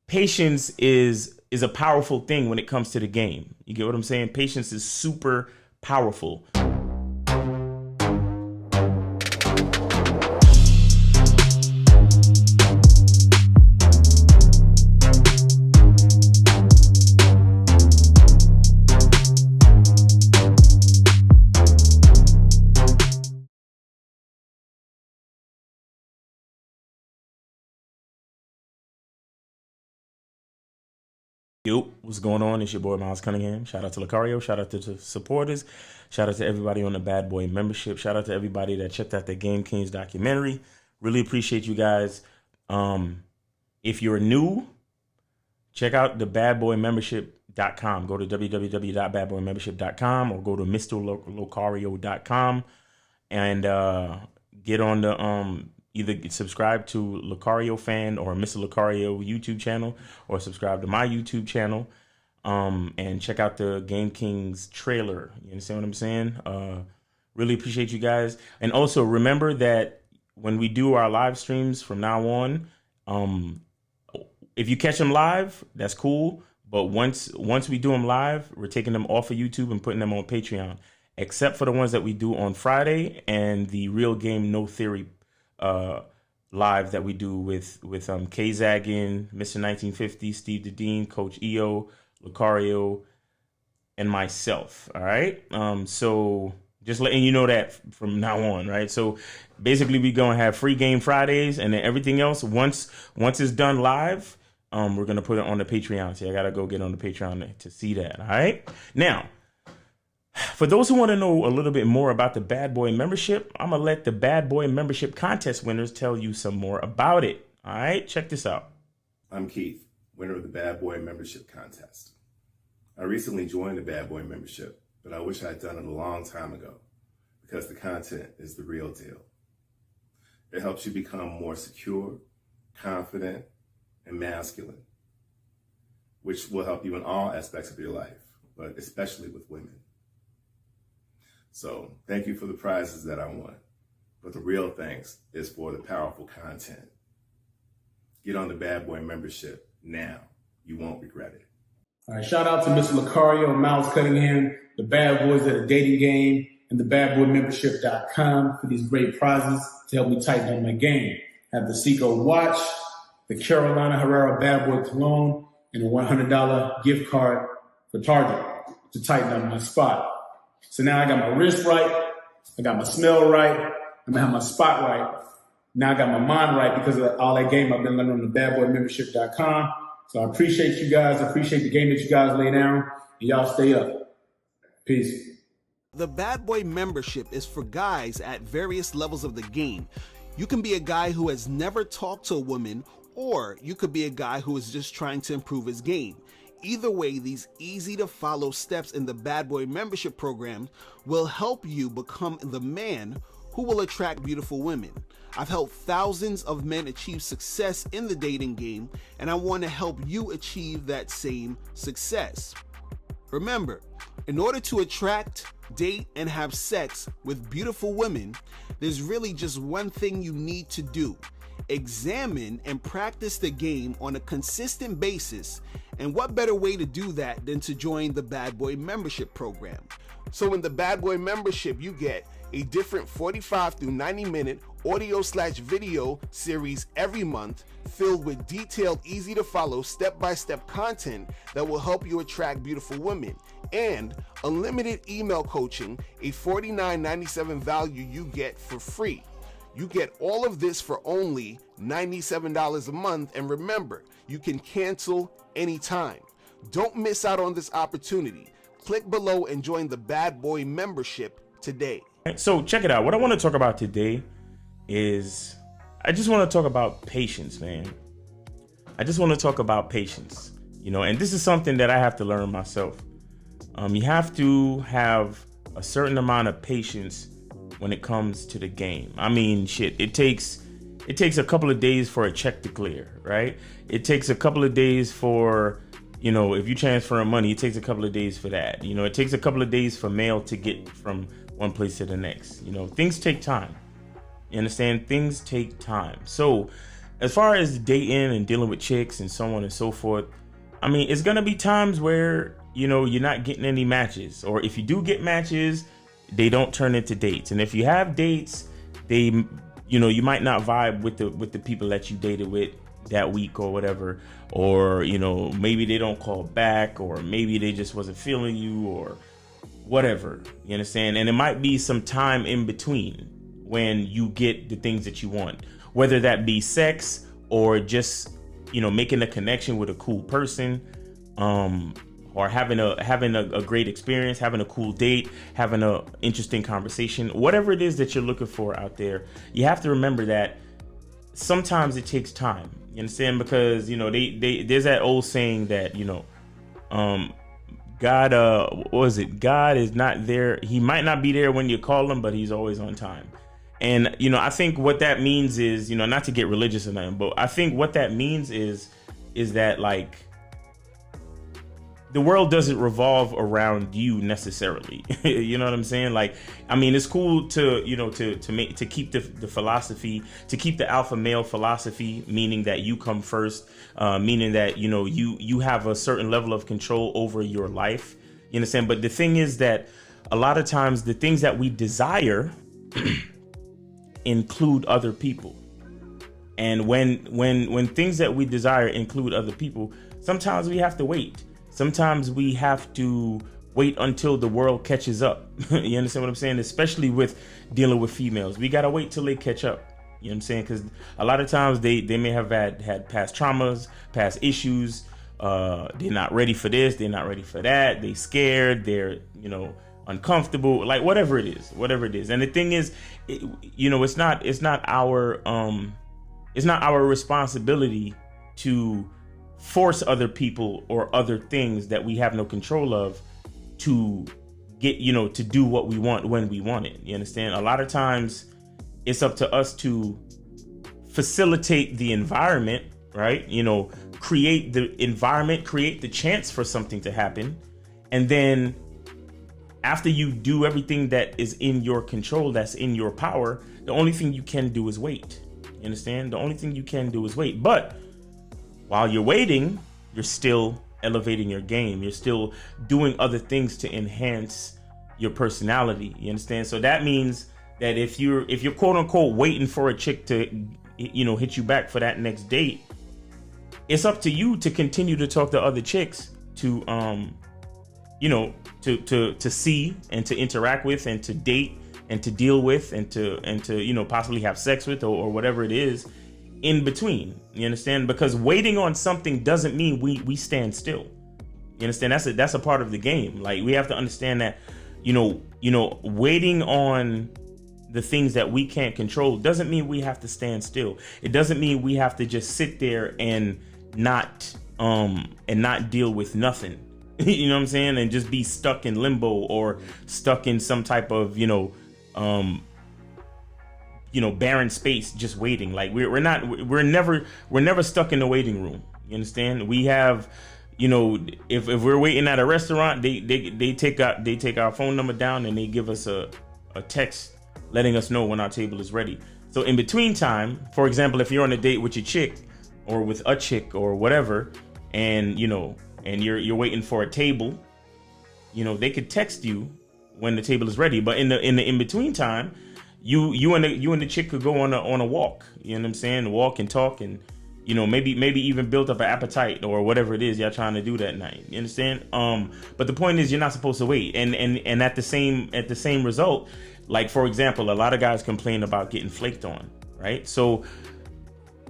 patience is a powerful thing when it comes to the game. You get what I'm saying? Patience is super powerful. Yo, what's going on? It's your boy Miles Cunningham. Shout out to Lucario. Shout out to the supporters. Shout out to everybody on the Bad Boy membership. Shout out to everybody that checked out the Game Kings documentary. Really appreciate you guys. If you're new, check out the badboymembership.com. Go to www.badboymembership.com or go to mrlocario.com and get on the either subscribe to Lucario Fan or Mr. Lucario YouTube channel, or subscribe to my YouTube channel, and check out the Game Kings trailer. You understand what I'm saying? Really appreciate you guys. And also remember that when we do our live streams from now on, if you catch them live, that's cool. But once we do them live, we're taking them off of YouTube and putting them on Patreon, except for the ones that we do on Friday and the Real Game No Theory live that we do with K Zaggin, Mr. 1950, Steve the Dean, Coach EO, Lucario, and myself. All right. So just letting you know that from now on, right? So basically we're gonna have free game Fridays, and then everything else once it's done live, we're gonna put it on the Patreon. So I gotta go get on the Patreon to see that. All right. Now, for those who want to know a little bit more about the Bad Boy membership, I'm going to let the Bad Boy membership contest winners tell you some more about it. All right, check this out. I'm Keith, winner of the Bad Boy membership contest. I recently joined the Bad Boy membership, but I wish I had done it a long time ago because the content is the real deal. It helps you become more secure, confident, and masculine, which will help you in all aspects of your life, but especially with women. So thank you for the prizes that I won, but the real thanks is for the powerful content. Get on the Bad Boy membership now. You won't regret it. All right, shout out to Mr. Lucario and Miles Cunningham, the Bad Boys at the Dating Game, and the badboymembership.com for these great prizes to help me tighten up my game. I have the Seiko watch, the Carolina Herrera Bad Boy cologne, and a $100 gift card for Target to tighten up my spot. So now I got my wrist right, I got my smell right, I'm gonna have my spot right. Now I got my mind right because of all that game I've been learning on the badboymembership.com. So I appreciate you guys. I appreciate the game that you guys lay down. And y'all stay up. Peace. The Bad Boy membership is for guys at various levels of the game. You can be a guy who has never talked to a woman, or you could be a guy who is just trying to improve his game. Either way, these easy to follow steps in the Bad Boy membership program will help you become the man who will attract beautiful women. I've helped thousands of men achieve success in the dating game, and I want to help you achieve that same success. Remember, in order to attract, date, and have sex with beautiful women, there's really just one thing you need to do. Examine and practice the game on a consistent basis, and what better way to do that than to join the Bad Boy membership program. So in the Bad Boy membership, you get a different 45 through 90-minute audio/video series every month filled with detailed, easy to follow, step-by-step content that will help you attract beautiful women, and unlimited email coaching, a $49.97 value you get for free. You get all of this for only $97 a month, and remember, you can cancel anytime. Don't miss out on this opportunity. Click below and join the Bad Boy membership today. So check it out. What I want to talk about today is I just want to talk about patience, man. I just want to talk about patience, and this is something that I have to learn myself. You have to have a certain amount of patience when it comes to the game. I mean, shit, it takes a couple of days for a check to clear, right? It takes a couple of days for, if you transfer money, it takes a couple of days for that. It takes a couple of days for mail to get from one place to the next. Things take time. You understand? Things take time. So as far as dating and dealing with chicks and so on and so forth, I mean, it's gonna be times where, you know, you're not getting any matches, or if you do get matches, they don't turn into dates. And if you have dates, they, you know, you might not vibe with the people that you dated with that week or whatever, or, you know, maybe they don't call back, or maybe they just wasn't feeling you, or whatever, you understand? And it might be some time in between when you get the things that you want, whether that be sex or just, you know, making a connection with a cool person, or having a great experience, having a cool date, having a interesting conversation, whatever it is that you're looking for out there. You have to remember that sometimes it takes time, you understand? Because, you know, there's that old saying that, you know, God, what was it? God is not there. He might not be there when you call him, but he's always on time. And, you know, I think what that means is, you know, not to get religious or nothing, but I think what that means is that, like, the world doesn't revolve around you necessarily. You know what I'm saying? Like, I mean, it's cool to, you know, to keep the philosophy, to keep the alpha male philosophy, meaning that you come first, meaning that, you know, you have a certain level of control over your life. You understand? But the thing is that a lot of times the things that we desire include other people. And when things that we desire include other people, sometimes we have to wait. Sometimes we have to wait until the world catches up. You understand what I'm saying? Especially with dealing with females. We got to wait till they catch up. You know what I'm saying? Because a lot of times they may have had past traumas, past issues. They're not ready for this. They're not ready for that. They scared. They're, you know, uncomfortable, like whatever it is. And the thing is, you know, it's not our responsibility to force other people or other things that we have no control of to get, you know, to do what we want when we want it. You understand? A lot of times it's up to us to facilitate the environment, right? You know, create the environment, create the chance for something to happen. And then after you do everything that is in your control, that's in your power, the only thing you can do is wait. You understand? The only thing you can do is wait. But while you're waiting, you're still elevating your game. You're still doing other things to enhance your personality. You understand? So that means that if you're quote unquote waiting for a chick to, you know, hit you back for that next date, it's up to you to continue to talk to other chicks, to you know, to see and to interact with and to date and to deal with and to you know, possibly have sex with, or whatever it is in between. You understand? Because waiting on something doesn't mean we stand still. You understand? That's a part of the game. Like, we have to understand that, you know, waiting on the things that we can't control doesn't mean we have to stand still. It doesn't mean we have to just sit there and not deal with nothing. You know what I'm saying? And just be stuck in limbo or stuck in some type of, you know, barren space, just waiting. Like, we're never stuck in the waiting room. You understand? We have, you know, if we're waiting at a restaurant, they take our phone number down and they give us a text letting us know when our table is ready. So in between time, for example, if you're on a date with your chick or with a chick or whatever, and, you know, and you're waiting for a table, you know, they could text you when the table is ready. But in the in between time, you and the chick could go on a walk. You know what I'm saying? Walk and talk, and, you know, maybe even build up an appetite or whatever it is y'all trying to do that night. You understand? But the point is, you're not supposed to wait. And at the same result, like, for example, a lot of guys complain about getting flaked on, right? So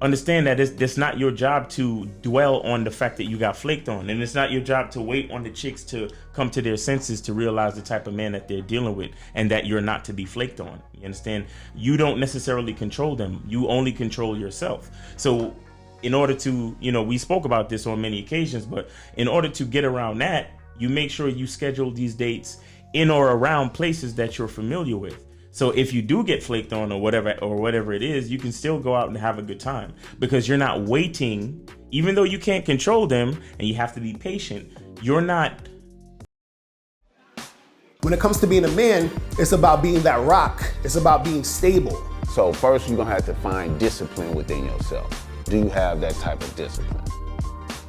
understand that it's not your job to dwell on the fact that you got flaked on, and it's not your job to wait on the chicks to come to their senses to realize the type of man that they're dealing with and that you're not to be flaked on. You understand? You don't necessarily control them. You only control yourself. So in order to, you know, we spoke about this on many occasions, but in order to get around that, you make sure you schedule these dates in or around places that you're familiar with. So if you do get flaked on or whatever it is, you can still go out and have a good time, because you're not waiting. Even though you can't control them and you have to be patient, you're not. When it comes to being a man, it's about being that rock. It's about being stable. So first, you're gonna have to find discipline within yourself. Do you have that type of discipline?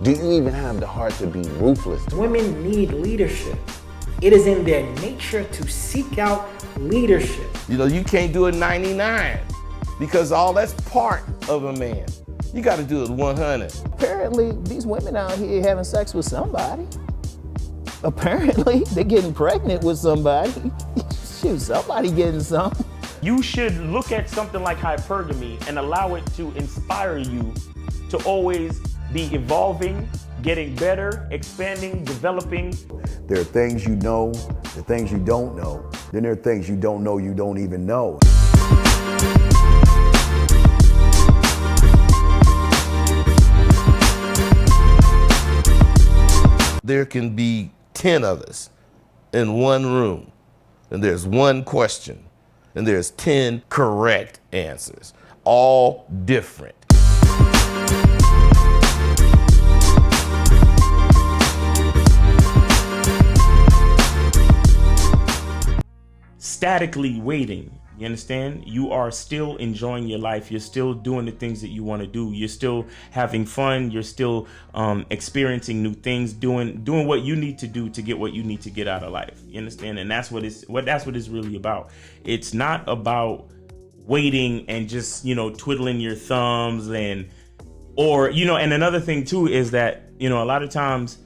Do you even have the heart to be ruthless? Women need leadership. It is in their nature to seek out leadership. You know, you can't do it 99 because all that's part of a man. You got to do it 100. Apparently, these women out here having sex with somebody. Apparently, they're getting pregnant with somebody. Shoot, somebody getting some. You should look at something like hypergamy and allow it to inspire you to always be evolving, getting better, expanding, developing. There are things you know, the things you don't know. Then there are things you don't know you don't even know. There can be 10 of us in one room, and there's one question, and there's 10 correct answers, all different. Statically waiting, you understand? You are still enjoying your life. You're still doing the things that you want to do. You're still having fun. You're still experiencing new things, doing what you need to do to get what you need to get out of life. You understand? And that's what it's really about. It's not about waiting and just, twiddling your thumbs and another thing too is that, a lot of times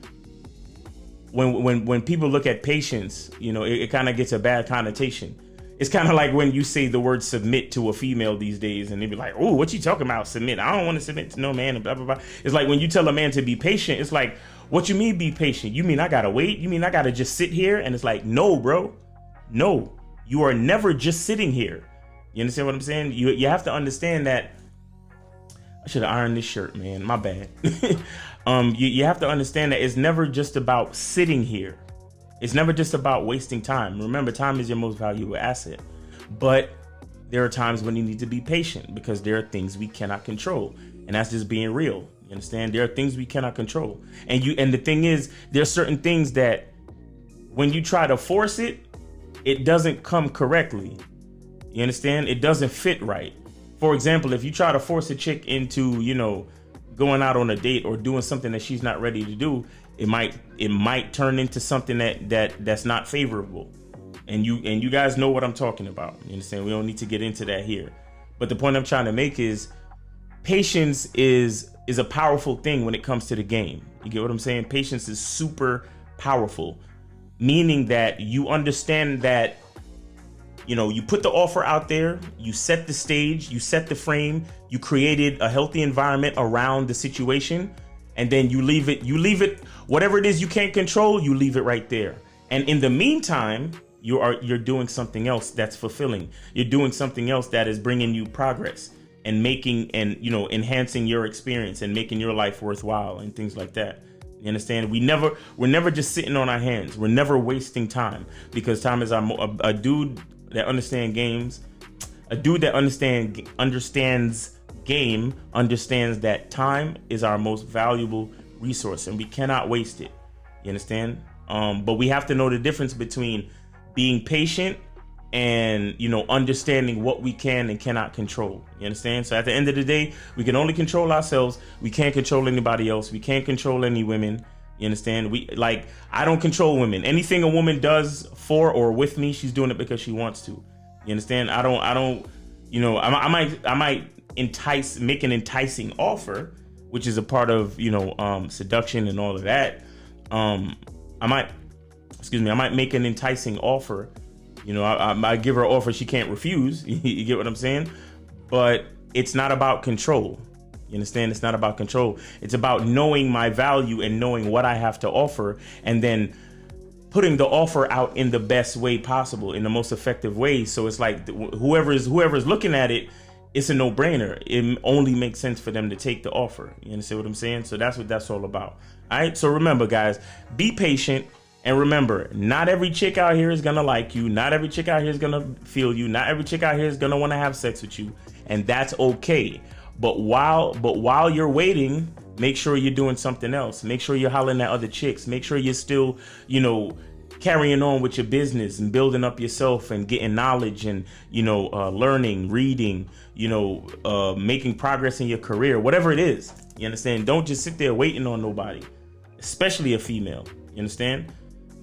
when people look at patience, it kind of gets a bad connotation. It's kind of like when you say the word submit to a female these days and they be like, oh, what you talking about? Submit. I don't want to submit to no man and blah, blah, blah. It's like when you tell a man to be patient, it's like, what you mean be patient? You mean I got to wait? You mean I got to just sit here? And it's like, no, bro. No, you are never just sitting here. You understand what I'm saying? You have to understand that. I should have ironed this shirt, man. My bad. You have to understand that it's never just about sitting here. It's never just about wasting time. Remember, time is your most valuable asset. But there are times when you need to be patient because there are things we cannot control. And that's just being real. You understand? There are things we cannot control. And the thing is, there are certain things that when you try to force it, it doesn't come correctly. You understand? It doesn't fit right. For example, if you try to force a chick into, going out on a date or doing something that she's not ready to do, it might turn into something that's not favorable. And you guys know what I'm talking about. You understand? We don't need to get into that here. But the point I'm trying to make is patience is a powerful thing when it comes to the game. You get what I'm saying? Patience is super powerful, meaning that you understand that you put the offer out there, you set the stage, you set the frame, you created a healthy environment around the situation, and then you leave it, whatever it is you can't control, you leave it right there. And in the meantime, you're doing something else that's fulfilling. You're doing something else that is bringing you progress and enhancing your experience and making your life worthwhile and things like that. You understand? We're never just sitting on our hands. We're never wasting time because time is a dude that understands games. A dude that understands game understands that time is our most valuable resource and we cannot waste it. You understand? But we have to know the difference between being patient and understanding what we can and cannot control. You understand? So at the end of the day, we can only control ourselves. We can't control anybody else. We can't control any women. You understand? I don't control women. Anything a woman does for or with me, she's doing it because she wants to. You understand? I might make an enticing offer, which is a part of, seduction and all of that. I might make an enticing offer. I might give her an offer she can't refuse. You get what I'm saying? But it's not about control. You understand? It's not about control. It's about knowing my value and knowing what I have to offer and then putting the offer out in the best way possible, in the most effective way. So it's like whoever's looking at it, it's a no-brainer. It only makes sense for them to take the offer. You understand what I'm saying? So that's what that's all about. All right. So remember, guys, be patient. And remember, not every chick out here is going to like you. Not every chick out here is going to feel you. Not every chick out here is going to want to have sex with you. And that's okay. But while you're waiting, make sure you're doing something else. Make sure you're hollering at other chicks. Make sure you're still, carrying on with your business and building up yourself and getting knowledge and, learning, reading, making progress in your career, whatever it is. You understand? Don't just sit there waiting on nobody, especially a female. You understand?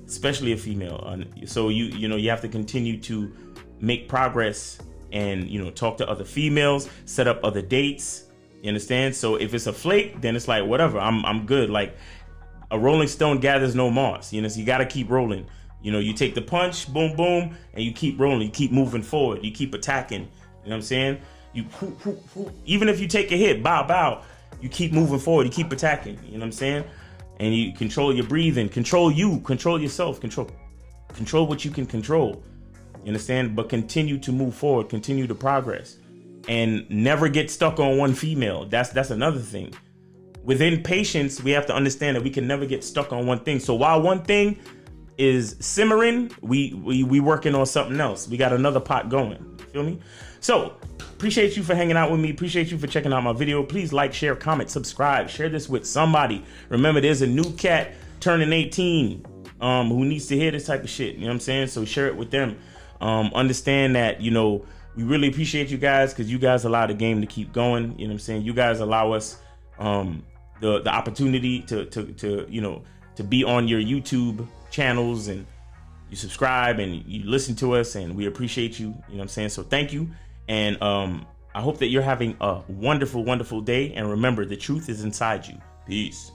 Especially a female. So you have to continue to make progress and, talk to other females, set up other dates. You understand? So if it's a flake, then it's like, whatever, I'm good. Like a rolling stone gathers no moss. So you got to keep rolling. You take the punch, boom, boom, and you keep rolling. You keep moving forward. You keep attacking. You know what I'm saying? Even if you take a hit, bow, bow, you keep moving forward. You keep attacking. You know what I'm saying? And you control your breathing, control yourself, control what you can control. You understand? But continue to move forward, continue to progress, and never get stuck on one female. That's another thing. Within patience, we have to understand that we can never get stuck on one thing. So while one thing is simmering, we working on something else. We got another pot going. Feel me? So appreciate you for hanging out with me. Appreciate you for checking out my video. Please like, share, comment, subscribe. Share this with somebody. Remember, there's a new cat turning 18 who needs to hear this type of shit. You know what I'm saying? So share it with them. Understand that, we really appreciate you guys because you guys allow the game to keep going. You know what I'm saying? You guys allow us the opportunity to be on your YouTube channels, and you subscribe and you listen to us, and we appreciate you. You know what I'm saying? So thank you. And I hope that you're having a wonderful, wonderful day. And remember, the truth is inside you. Peace.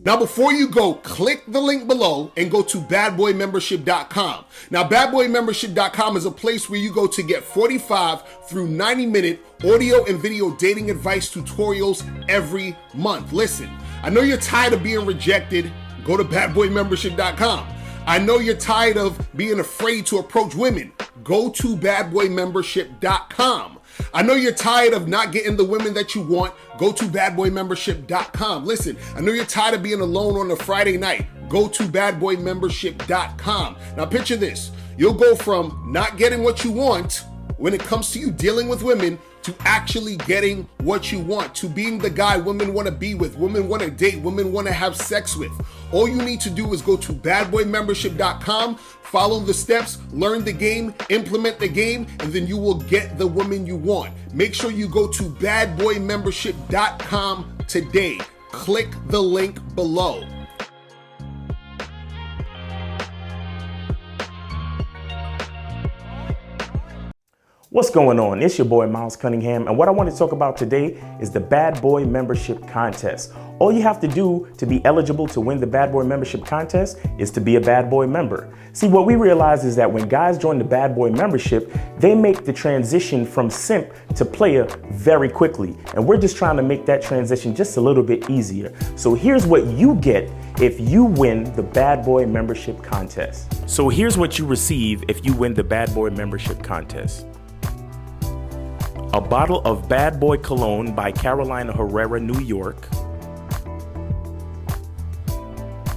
Now, before you go, click the link below and go to badboymembership.com. Now, badboymembership.com is a place where you go to get 45 through 90-minute audio and video dating advice tutorials every month. Listen, I know you're tired of being rejected. Go to badboymembership.com. I know you're tired of being afraid to approach women. Go to badboymembership.com. I know you're tired of not getting the women that you want. Go to badboymembership.com. Listen, I know you're tired of being alone on a Friday night. Go to badboymembership.com. Now picture this. You'll go from not getting what you want when it comes to you dealing with women to actually getting what you want, to being the guy women want to be with, women want to date, women want to have sex with. All you need to do is go to badboymembership.com, follow the steps, learn the game, implement the game, and then you will get the woman you want. Make sure you go to badboymembership.com today. Click the link below. What's going on? It's your boy Miles Cunningham, and what I want to talk about today is the Bad Boy Membership Contest. All you have to do to be eligible to win the Bad Boy Membership Contest is to be a Bad Boy member. See, what we realize is that when guys join the Bad Boy Membership, they make the transition from simp to player very quickly, and we're just trying to make that transition just a little bit easier. So here's what you get if you win the Bad Boy Membership Contest. So here's what you receive if you win the Bad Boy Membership Contest. A bottle of Bad Boy Cologne by Carolina Herrera, New York.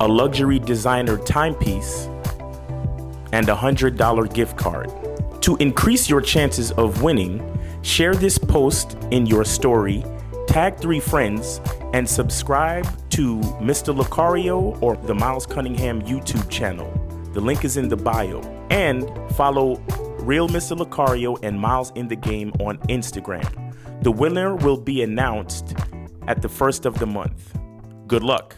A luxury designer timepiece. And a $100 gift card. To increase your chances of winning, share this post in your story, tag 3 friends, and subscribe to Mr. Lucario or the Miles Cunningham YouTube channel. The link is in the bio. And follow Real Mr. Lucario and Miles in the Game on Instagram. The winner will be announced at the first of the month. Good luck.